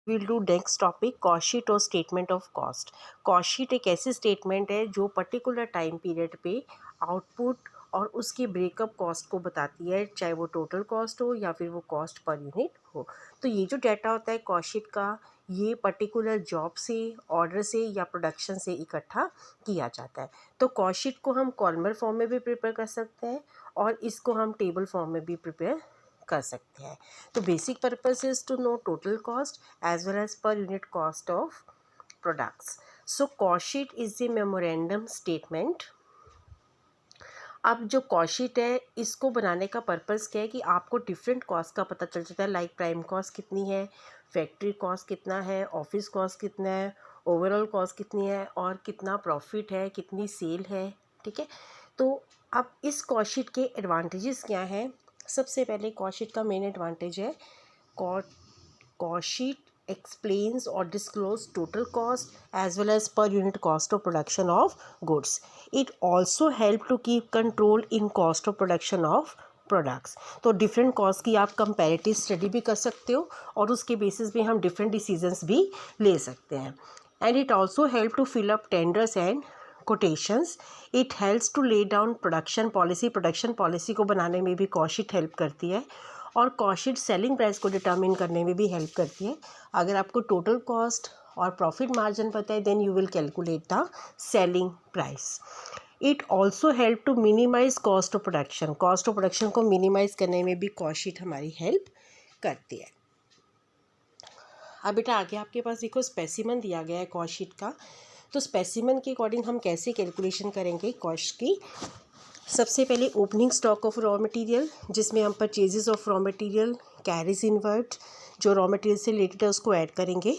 Will do next topic cost sheet और statement of cost. Cost sheet एक ऐसी statement है जो पर्टिकुलर टाइम पीरियड पे आउटपुट और उसकी ब्रेकअप कॉस्ट को बताती है, चाहे वो टोटल कॉस्ट हो या फिर वो कॉस्ट पर यूनिट हो। तो ये जो डाटा होता है कॉस्ट शीट का, ये पर्टिकुलर जॉब से, ऑर्डर से या प्रोडक्शन से इकट्ठा किया जाता है। तो कॉस्ट शीट को हम कॉलमर फॉर्म में भी प्रिपेयर कर सकते हैं और इसको हम टेबल फॉर्म में भी प्रिपेयर कर सकते हैं। तो basic purpose is to know total cost as well as per unit cost of products. So cost sheet is a memorandum statement. अब जो कॉस्ट शीट है इसको बनाने का पर्पस क्या है कि आपको डिफरेंट कॉस्ट का पता चल जाता है, लाइक प्राइम कॉस्ट कितनी है, फैक्ट्री कॉस्ट कितना है, ऑफिस कॉस्ट कितना है, ओवरऑल कॉस्ट कितनी है और कितना प्रॉफिट है, कितनी सेल है। ठीक है, तो अब इस कॉस्ट शीट के एडवांटेजेस क्या हैं। सबसे पहले कॉस्ट शीट का मेन एडवांटेज है cost sheet explains or disclose total cost as well as per unit cost of production of goods. It also help to keep control in cost of production of products. तो different cost की आप comparative study भी कर सकते हो और उसके basis पे हम डिफरेंट डिसीजंस भी ले सकते हैं। And it also help to fill up tenders and quotations. It helps to lay down production policy को बनाने में भी कॉस्ट शीट हेल्प करती है और कॉस्ट शीट सेलिंग प्राइस को डिटर्मिन करने में भी हेल्प करती है। अगर आपको टोटल कॉस्ट और प्रॉफिट मार्जिन पता है then you will calculate the selling price. It also help to minimize cost of production को मिनिमाइज करने में भी कॉस्ट शीट हमारी हेल्प करती है। अब बेटा आगे आपके पास देखो स्पेसिमन दिया गया है कॉस्ट शीट का। तो स्पेसिमन के अकॉर्डिंग हम कैसे कैलकुलेशन करेंगे कॉस्ट की। सबसे पहले opening stock of raw material, जिसमें हम purchases of raw material, carriage inward जो रॉ मटेरियल से रिलेटेड है उसको ऐड करेंगे।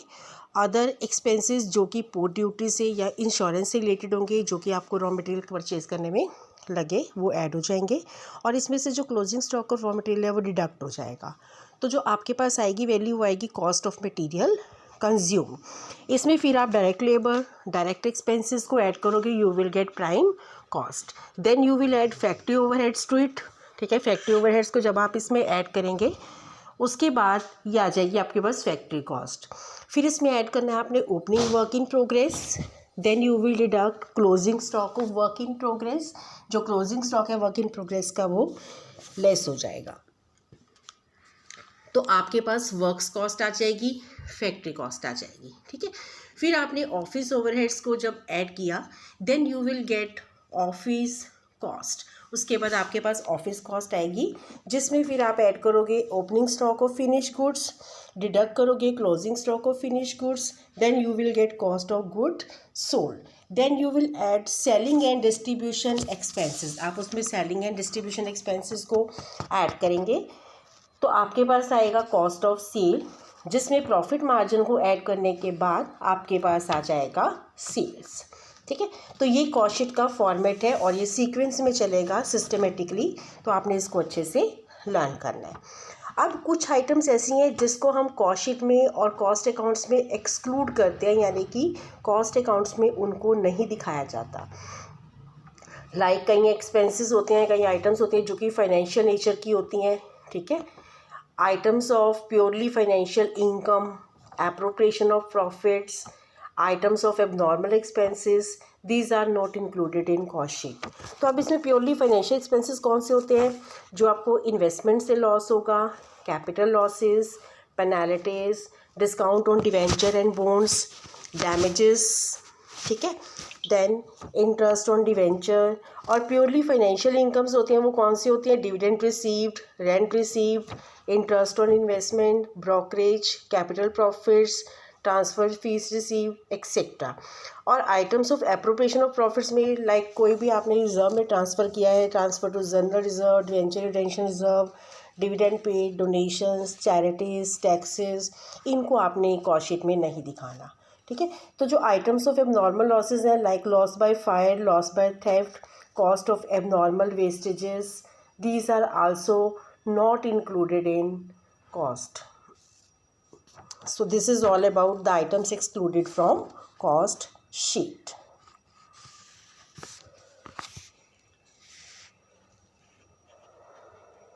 अदर एक्सपेंसेस जो कि पोर्ट ड्यूटी से या इंश्योरेंस से रिलेटेड होंगे जो कि आपको रॉ मटेरियल परचेज करने में लगे वो ऐड हो जाएंगे और इसमें से जो closing stock of raw material है वो डिडक्ट हो जाएगा। तो जो आपके पास आएगी वैल्यू वो आएगी कॉस्ट ऑफ मटेरियल कंज्यूम। इसमें फिर आप डायरेक्ट लेबर, डायरेक्ट एक्सपेंसेस को ऐड करोगे, you will get prime cost. Then you will add factory overheads to it. ठीक है, फैक्ट्री ओवरहेड्स को जब आप इसमें ऐड करेंगे उसके बाद ये आ जाएगी आपके पास फैक्ट्री कॉस्ट। फिर इसमें ऐड करना है आपने opening work in progress. Then you will deduct closing stock of work in progress. जो क्लोजिंग स्टॉक है वर्क इन प्रोग्रेस का वो लेस हो जाएगा। तो आपके पास वर्क्स कॉस्ट आ जाएगी, फैक्ट्री कॉस्ट आ जाएगी। ठीक है, फिर आपने ऑफिस ओवरहेड्स को जब ऐड किया then you will get office cost. उसके बाद आपके पास ऑफिस कॉस्ट आएगी जिसमें फिर आप ऐड करोगे opening stock of finish goods, deduct करोगे closing stock of finish goods, then you will get cost of good sold. Then you will add selling and distribution expenses. आप उसमें सेलिंग एंड डिस्ट्रीब्यूशन एक्सपेंसेस को add करेंगे तो आपके पास आएगा cost of sale, जिसमें प्रॉफिट मार्जिन को ऐड करने के बाद आपके पास आ जाएगा सेल्स। ठीक है, तो ये कॉस्ट शीट का फॉर्मेट है और ये सीक्वेंस में चलेगा सिस्टमेटिकली, तो आपने इसको अच्छे से लर्न करना है। अब कुछ आइटम्स ऐसी हैं जिसको हम कॉस्ट शीट में और कॉस्ट अकाउंट्स में एक्सक्लूड करते हैं, यानी कि कॉस्ट अकाउंट्स में उनको नहीं दिखाया जाता। लाइक कई एक्सपेंसेस होते हैं, कई आइटम्स होते हैं जो कि फाइनेंशियल नेचर की होती हैं। ठीक है, items of purely financial income, appropriation of profits, items of abnormal expenses, these are not included in cost sheet। तो अब इसमें प्योरली फाइनेंशियल एक्सपेंसेस कौन से होते हैं, जो आपको इन्वेस्टमेंट से लॉस होगा, capital losses, penalties, discount on debenture and bonds, damages. ठीक है, देन इंटरेस्ट ऑन डिवेंचर। और प्योरली फाइनेंशियल इनकम्स होती हैं वो कौन सी होती हैं, dividend received, rent received, interest on investment, brokerage, capital profits, transfer fees receive etcetera. और items of appropriation of profits में लाइक कोई भी आपने रिजर्व में ट्रांसफ़र किया है, transfer to general reserve, debenture retention reserve, dividend paid, donations, charities, taxes, इनको आपने कॉस्ट शीट में नहीं दिखाना। ठीक है, तो जो आइटम्स ऑफ एबनॉर्मल लॉसेज हैं like loss by fire, loss by theft, cost of abnormal vestiges, these are also not included in cost. So this is all about the items excluded from cost sheet.